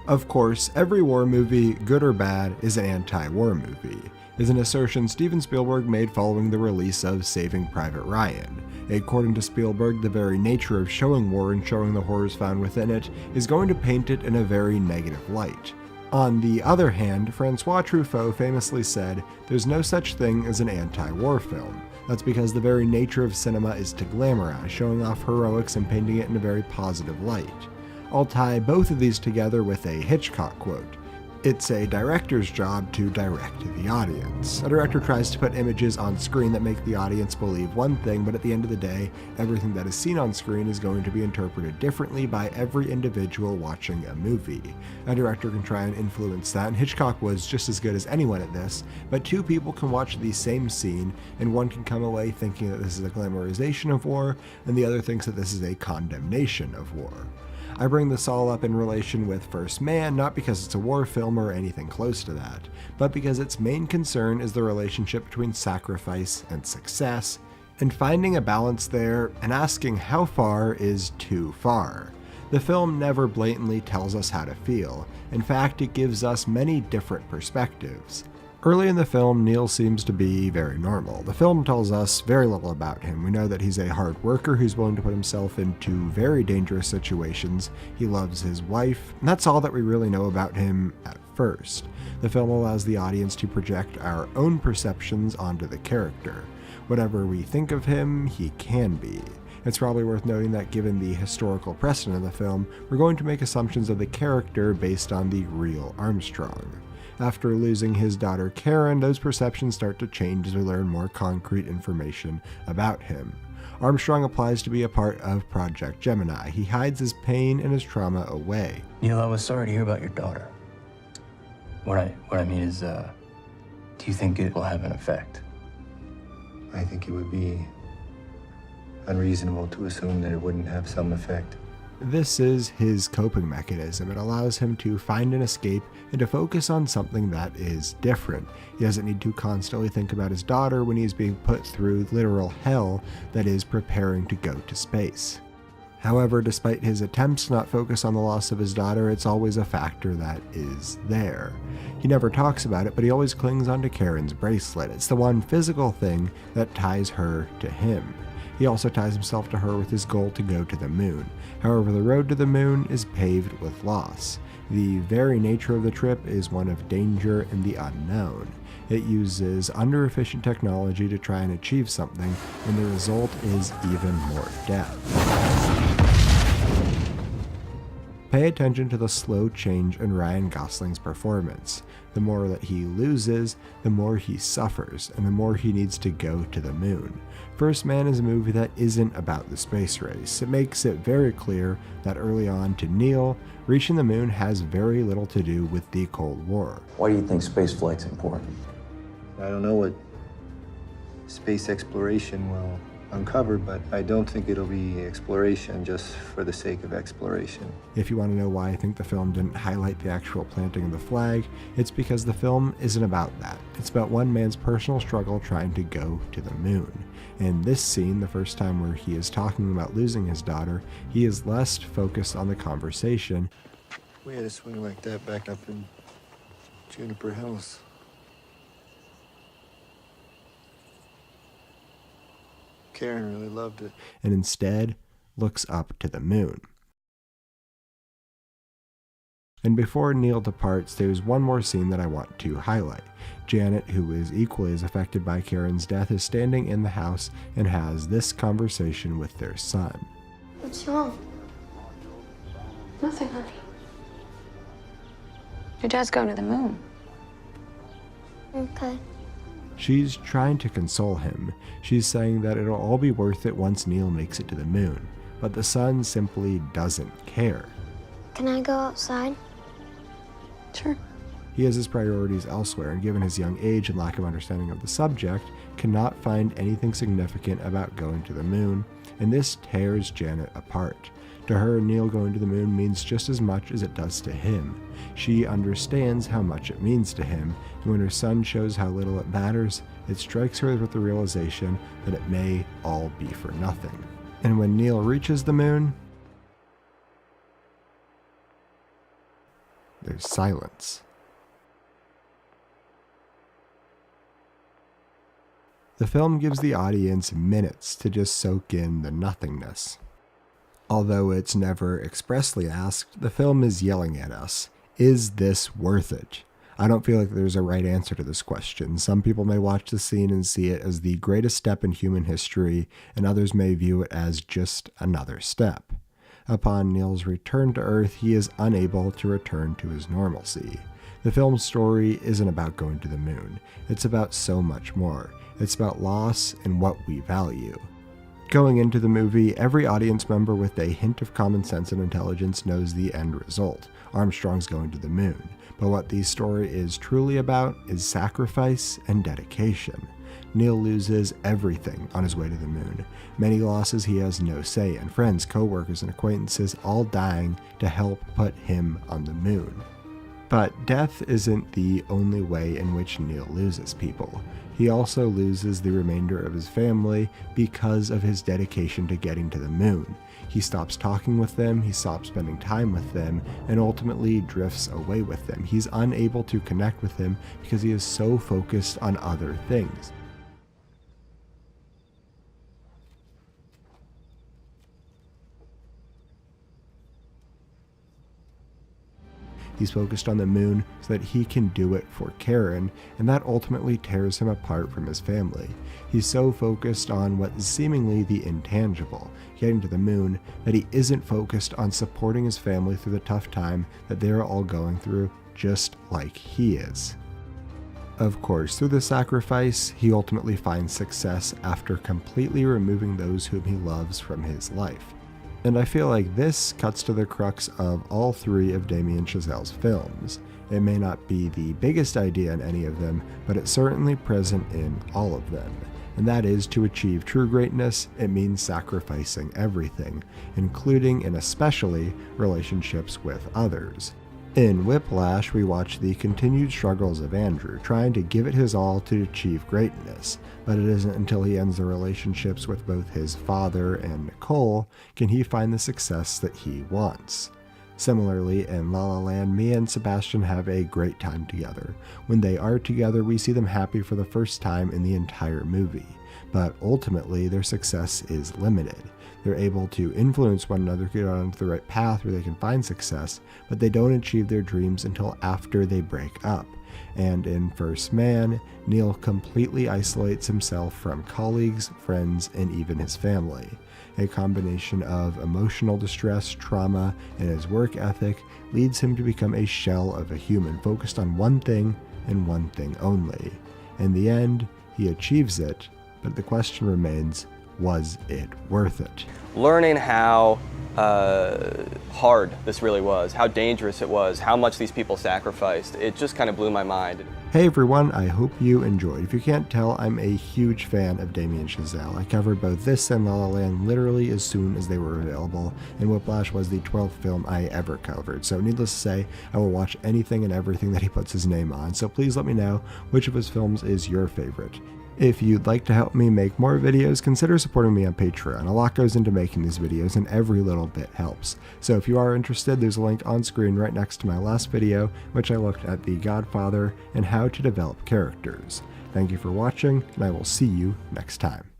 Of course, every war movie, good or bad, is an anti-war movie, is an assertion Steven Spielberg made following the release of Saving Private Ryan. According to Spielberg, the very nature of showing war and showing the horrors found within it is going to paint it in a very negative light. On the other hand, Francois Truffaut famously said, "There's no such thing as an anti-war film." That's because the very nature of cinema is to glamorize, showing off heroics and painting it in a very positive light. I'll tie both of these together with a Hitchcock quote. It's a director's job to direct the audience. A director tries to put images on screen that make the audience believe one thing, but at the end of the day, everything that is seen on screen is going to be interpreted differently by every individual watching a movie. A director can try and influence that, and Hitchcock was just as good as anyone at this, but two people can watch the same scene, and one can come away thinking that this is a glamorization of war, and the other thinks that this is a condemnation of war. I bring this all up in relation with First Man, not because it's a war film or anything close to that, but because its main concern is the relationship between sacrifice and success, and finding a balance there and asking how far is too far. The film never blatantly tells us how to feel. In fact, it gives us many different perspectives. Early in the film, Neil seems to be very normal. The film tells us very little about him. We know that he's a hard worker who's willing to put himself into very dangerous situations. He loves his wife, and that's all that we really know about him at first. The film allows the audience to project our own perceptions onto the character. Whatever we think of him, he can be. It's probably worth noting that given the historical precedent of the film, we're going to make assumptions of the character based on the real Armstrong. After losing his daughter Karen, those perceptions start to change as we learn more concrete information about him. Armstrong applies to be a part of Project Gemini. He hides his pain and his trauma away. Neil, I was sorry to hear about your daughter. What I mean is, do you think it will have an effect? I think it would be unreasonable to assume that it wouldn't have some effect. This is his coping mechanism. It allows him to find an escape and to focus on something that is different. He doesn't need to constantly think about his daughter when he's being put through literal hell that is preparing to go to space. However, despite his attempts to not focus on the loss of his daughter, it's always a factor that is there. He never talks about it, but he always clings onto Karen's bracelet. It's the one physical thing that ties her to him. He also ties himself to her with his goal to go to the moon. However, the road to the moon is paved with loss. The very nature of the trip is one of danger and the unknown. It uses under-efficient technology to try and achieve something, and the result is even more death. Pay attention to the slow change in Ryan Gosling's performance. The more that he loses, the more he suffers, and the more he needs to go to the moon. First Man is a movie that isn't about the space race. It makes it very clear that early on to Neil, reaching the moon has very little to do with the Cold War. Why do you think space flight's important? I don't know what space exploration will uncover, but I don't think it'll be exploration just for the sake of exploration. If you want to know why I think the film didn't highlight the actual planting of the flag, it's because the film isn't about that. It's about one man's personal struggle trying to go to the moon. In this scene, the first time where he is talking about losing his daughter, he is less focused on the conversation. We had a swing like that back up in Juniper Hills. Karen really loved it. And instead looks up to the moon. And before Neil departs, there's one more scene that I want to highlight. Janet, who is equally as affected by Karen's death, is standing in the house and has this conversation with their son. What's wrong? Nothing, honey. Your dad's going to the moon. Okay. She's trying to console him. She's saying that it'll all be worth it once Neil makes it to the moon. But the son simply doesn't care. Can I go outside? Sure. He has his priorities elsewhere, and given his young age and lack of understanding of the subject, cannot find anything significant about going to the moon, and this tears Janet apart. To her, Neil going to the moon means just as much as it does to him. She understands how much it means to him, and when her son shows how little it matters, it strikes her with the realization that it may all be for nothing. And when Neil reaches the moon, there's silence. The film gives the audience minutes to just soak in the nothingness. Although it's never expressly asked, the film is yelling at us. Is this worth it? I don't feel like there's a right answer to this question. Some people may watch the scene and see it as the greatest step in human history, and others may view it as just another step. Upon Neil's return to Earth, he is unable to return to his normalcy. The film's story isn't about going to the moon. It's about so much more. It's about loss and what we value. Going into the movie, every audience member with a hint of common sense and intelligence knows the end result. Armstrong's going to the moon. But what the story is truly about is sacrifice and dedication. Neil loses everything on his way to the moon. Many losses he has no say in, friends, co-workers, and acquaintances all dying to help put him on the moon. But death isn't the only way in which Neil loses people. He also loses the remainder of his family because of his dedication to getting to the moon. He stops talking with them, he stops spending time with them, and ultimately drifts away with them. He's unable to connect with them because he is so focused on other things. He's focused on the moon so that he can do it for Karen, and that ultimately tears him apart from his family. He's so focused on what is seemingly the intangible, getting to the moon, that he isn't focused on supporting his family through the tough time that they're all going through, just like he is. Of course, through the sacrifice, he ultimately finds success after completely removing those whom he loves from his life. And I feel like this cuts to the crux of all three of Damien Chazelle's films. It may not be the biggest idea in any of them, but it's certainly present in all of them. And that is, to achieve true greatness, it means sacrificing everything, including and especially relationships with others. In Whiplash, we watch the continued struggles of Andrew, trying to give it his all to achieve greatness, but it isn't until he ends the relationships with both his father and Nicole can he find the success that he wants. Similarly, in La La Land, Mia and Sebastian have a great time together. When they are together, we see them happy for the first time in the entire movie, but ultimately their success is limited. They're able to influence one another, get onto the right path where they can find success, but they don't achieve their dreams until after they break up. And in First Man, Neil completely isolates himself from colleagues, friends, and even his family. A combination of emotional distress, trauma, and his work ethic leads him to become a shell of a human, focused on one thing and one thing only. In the end, he achieves it, but the question remains, was it worth it? Learning how hard this really was, how dangerous it was, how much these people sacrificed, it just kind of blew my mind. Hey everyone, I hope you enjoyed. If you can't tell, I'm a huge fan of Damien Chazelle. I covered both this and La La Land literally as soon as they were available, and Whiplash was the 12th film I ever covered. So needless to say, I will watch anything and everything that he puts his name on, so please let me know which of his films is your favorite. If you'd like to help me make more videos, consider supporting me on Patreon. A lot goes into making these videos, and every little bit helps. So if you are interested, there's a link on screen right next to my last video, in which I looked at The Godfather and how to develop characters. Thank you for watching, and I will see you next time.